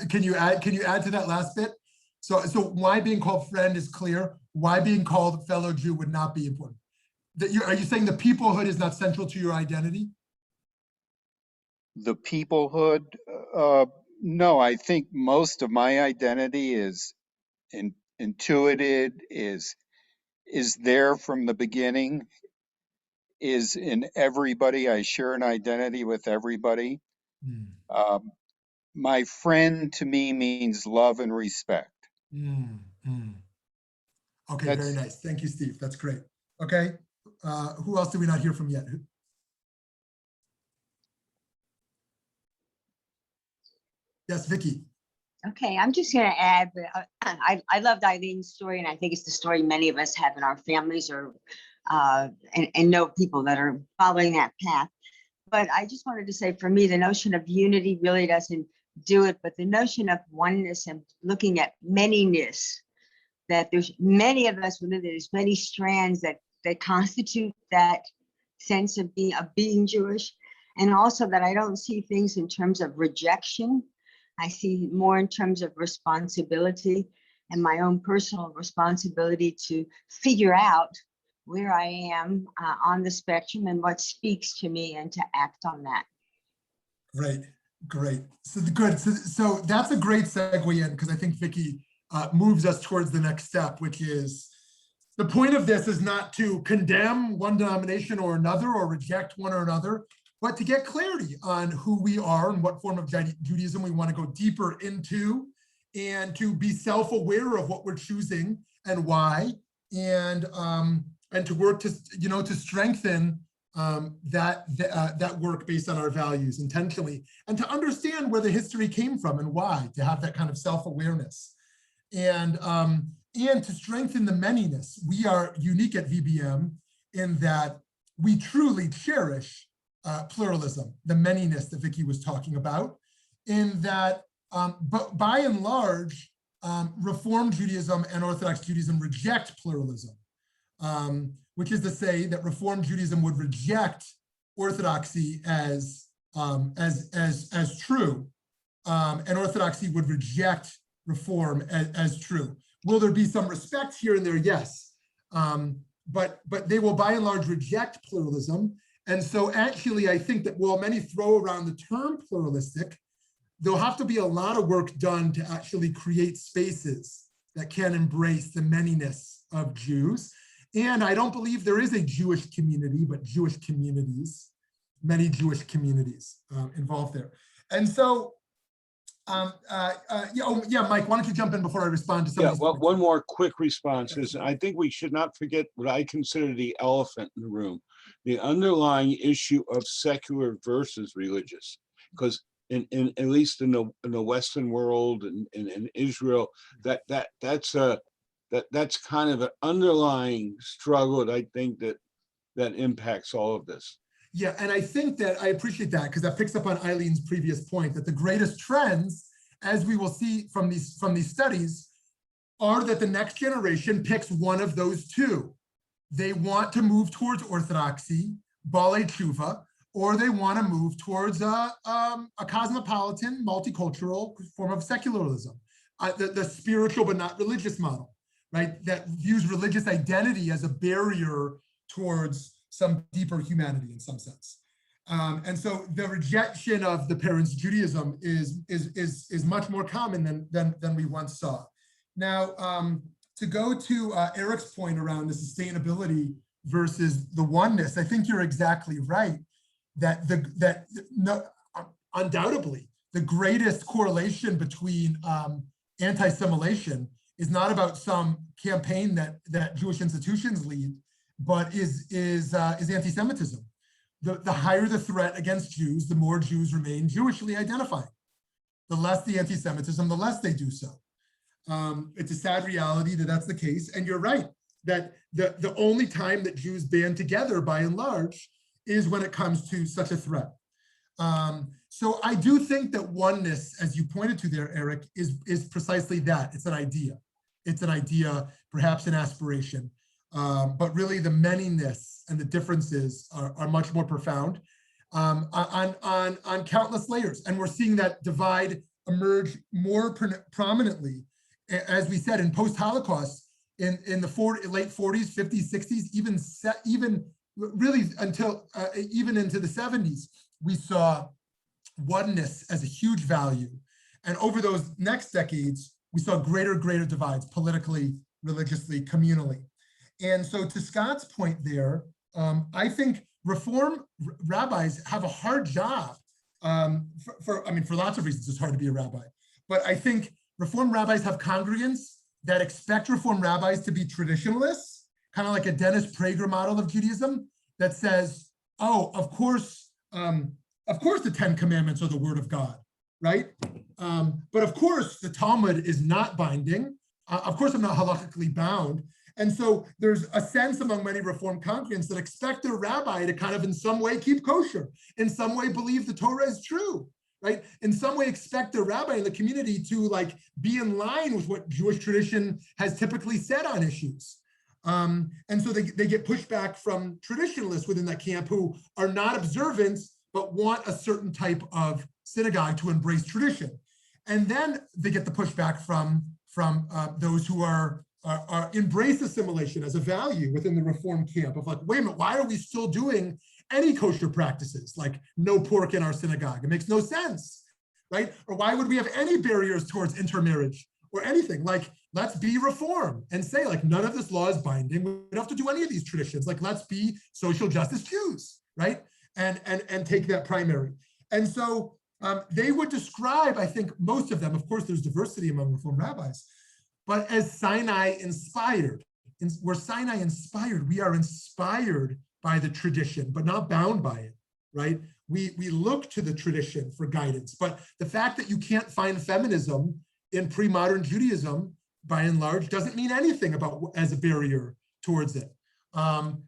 can you add to that last bit? So why being called friend is clear. Why being called fellow Jew would not be important. Are you saying the peoplehood is not central to your identity? The peoplehood, no, I think most of my identity is intuited, is there from the beginning, is in everybody. I share an identity with everybody. Mm, My friend to me means love and respect. mm, mm. Okay, That's very nice. Thank you, Steve. That's great. Okay, who else did we not hear from yet? Yes, Vicky. Okay, I'm just going to add, I loved Eileen's story, and I think it's the story many of us have in our families or and know people that are following that path. But I just wanted to say, for me, the notion of unity really doesn't do it, but the notion of oneness and looking at manyness, that there's many of us within there's many strands that constitute that sense of being Jewish, and also that I don't see things in terms of rejection. I see more in terms of responsibility and my own personal responsibility to figure out where I am on the spectrum and what speaks to me and to act on that. Great. So good. So that's a great segue in, because I think Vicky moves us towards the next step, which is the point of this is not to condemn one denomination or another or reject one or another, but to get clarity on who we are and what form of Judaism we want to go deeper into, and to be self-aware of what we're choosing and why, and to work to to strengthen that work based on our values intentionally, and to understand where the history came from and why, to have that kind of self-awareness, and to strengthen the manyness. We are unique at VBM in that we truly cherish pluralism, the manyness that Vicky was talking about, in that, but by and large, Reform Judaism and Orthodox Judaism reject pluralism, which is to say that Reform Judaism would reject orthodoxy as true, and Orthodoxy would reject Reform as true. Will there be some respect here and there? Yes, but they will by and large reject pluralism. And so actually, I think that while many throw around the term pluralistic, there'll have to be a lot of work done to actually create spaces that can embrace the manyness of Jews. And I don't believe there is a Jewish community, but Jewish communities, many Jewish communities involved there. And so, Mike, why don't you jump in before I respond to some of these points? One more quick response is, I think we should not forget what I consider the elephant in the room, the underlying issue of secular versus religious, because at least in the Western world and in Israel, that's kind of an underlying struggle that I think that impacts all of this. Yeah, and I think that I appreciate that, because that picks up on Eileen's previous point that the greatest trends, as we will see from these studies, are that the next generation picks one of those two. They want to move towards orthodoxy, Balei Tshuva, or they want to move towards a cosmopolitan, multicultural form of secularism, the spiritual but not religious model, right? That views religious identity as a barrier towards some deeper humanity in some sense. And so the rejection of the parents' Judaism is much more common than we once saw. Now, to go to Eric's point around the sustainability versus the oneness, I think you're exactly right that undoubtedly the greatest correlation between anti-assimilation is not about some campaign that Jewish institutions lead, but is anti-Semitism. The higher the threat against Jews, the more Jews remain Jewishly identifying. The less the anti-Semitism, the less they do so. It's a sad reality that that's the case. And you're right, that the only time that Jews band together, by and large, is when it comes to such a threat. So I do think that oneness, as you pointed to there, Eric, is precisely that. It's an idea. It's an idea, perhaps an aspiration. But really the manyness and the differences are much more profound on countless layers. And we're seeing that divide emerge more prominently, as we said, in post-Holocaust, in the late 40s, 50s, 60s, even really until even into the 70s, we saw oneness as a huge value. And over those next decades, we saw greater divides politically, religiously, communally. And so to Scott's point there, I think Reform rabbis have a hard job. For lots of reasons, it's hard to be a rabbi. But I think Reform rabbis have congregants that expect Reform rabbis to be traditionalists, kind of like a Dennis Prager model of Judaism that says, oh, of course the 10 Commandments are the word of God, right? But of course the Talmud is not binding. Of course I'm not halakhically bound. And so there's a sense among many Reform congregants that expect their rabbi to kind of in some way keep kosher, in some way believe the Torah is true, right? In some way expect their rabbi in the community to be in line with what Jewish tradition has typically said on issues. And so they get pushback from traditionalists within that camp who are not observant, but want a certain type of synagogue to embrace tradition. And then they get the pushback from those who are embrace assimilation as a value within the Reform camp of wait a minute, why are we still doing any kosher practices, like no pork in our synagogue? It makes no sense, right? Or why would we have any barriers towards intermarriage or anything? Let's be Reform and say none of this law is binding. We don't have to do any of these traditions. Let's be social justice Jews, right? And take that primary. And so they would describe, I think most of them, of course there's diversity among Reform rabbis, but as Sinai inspired. We're Sinai inspired. We are inspired by the tradition, but not bound by it, right? We look to the tradition for guidance. But the fact that you can't find feminism in pre-modern Judaism, by and large, doesn't mean anything about as a barrier towards it. Or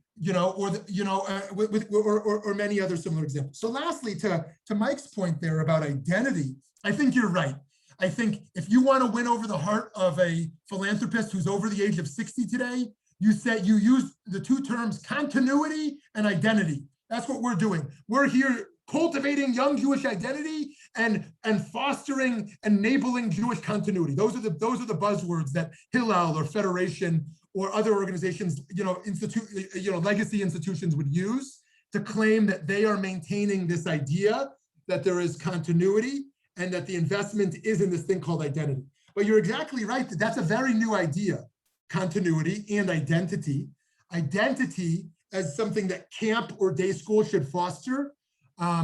many other similar examples. So lastly, to Mike's point there about identity, I think you're right. I think if you want to win over the heart of a philanthropist who's over the age of 60 today, you use the two terms continuity and identity. That's what we're doing. We're here cultivating young Jewish identity and fostering, enabling Jewish continuity. Those are the buzzwords that Hillel or Federation or other organizations, legacy institutions would use to claim that they are maintaining this idea that there is continuity and that the investment is in this thing called identity. But you're exactly right that that's a very new idea, continuity and identity. Identity as something that camp or day school should foster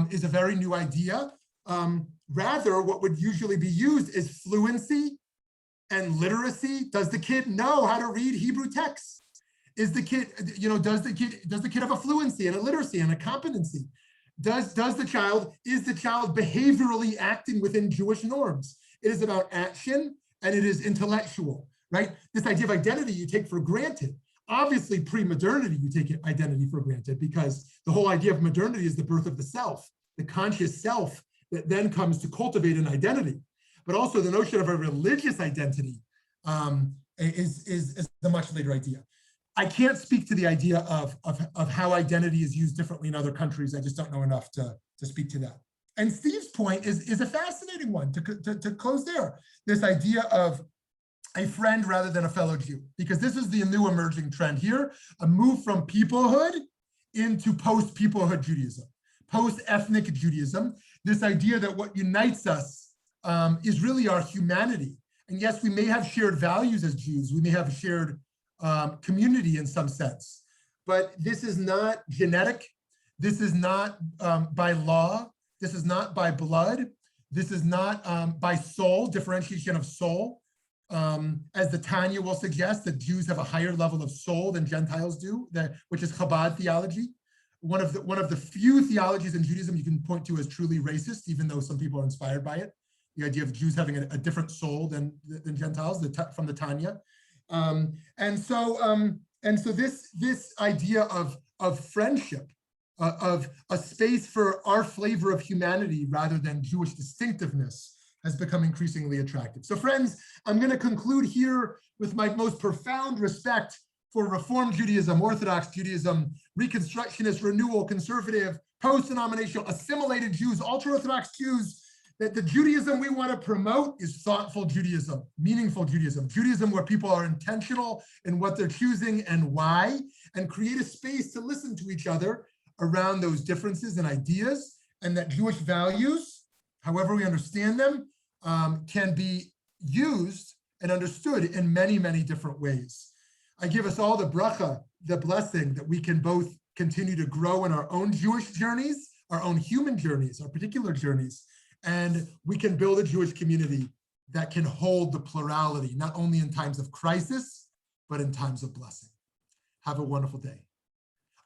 is a very new idea. Rather, what would usually be used is fluency and literacy. Does the kid know how to read Hebrew texts? Does the kid have a fluency and a literacy and a competency? Is the child behaviorally acting within Jewish norms? It is about action and it is intellectual, right? This idea of identity you take for granted. Obviously, pre-modernity, you take identity for granted because the whole idea of modernity is the birth of the self, the conscious self that then comes to cultivate an identity. But also the notion of a religious identity is a much later idea. I can't speak to the idea of how identity is used differently in other countries. I just don't know enough to speak to that. And Steve's point is a fascinating one to close there. This idea of a friend rather than a fellow Jew, because this is the new emerging trend here, a move from peoplehood into post-peoplehood Judaism, post-ethnic Judaism, this idea that what unites us is really our humanity. And yes, we may have shared values as Jews, we may have shared community in some sense, but this is not genetic, this is not by law, this is not by blood, this is not by soul, differentiation of soul. As the Tanya will suggest, that Jews have a higher level of soul than Gentiles do, which is Chabad theology. One of the few theologies in Judaism you can point to as truly racist, even though some people are inspired by it. The idea of Jews having a different soul than Gentiles, from the Tanya. And so this idea of friendship, of a space for our flavor of humanity rather than Jewish distinctiveness, has become increasingly attractive. So friends, I'm going to conclude here with my most profound respect for Reform Judaism, Orthodox Judaism, Reconstructionist, renewal, conservative, post-denominational, assimilated Jews, ultra-Orthodox Jews, that the Judaism we want to promote is thoughtful Judaism, meaningful Judaism, Judaism where people are intentional in what they're choosing and why, and create a space to listen to each other around those differences and ideas, and that Jewish values, however we understand them, can be used and understood in many, many different ways. I give us all the bracha, the blessing, that we can both continue to grow in our own Jewish journeys, our own human journeys, our particular journeys, and we can build a Jewish community that can hold the plurality, not only in times of crisis, but in times of blessing. Have a wonderful day.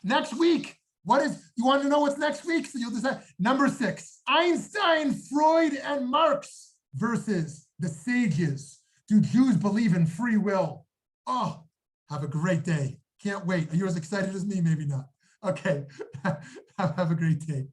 Next week, you want to know what's next week? So you'll decide. Number 6, Einstein, Freud, and Marx versus the sages. Do Jews believe in free will? Oh, have a great day. Can't wait. Are you as excited as me? Maybe not. Okay. Have a great day.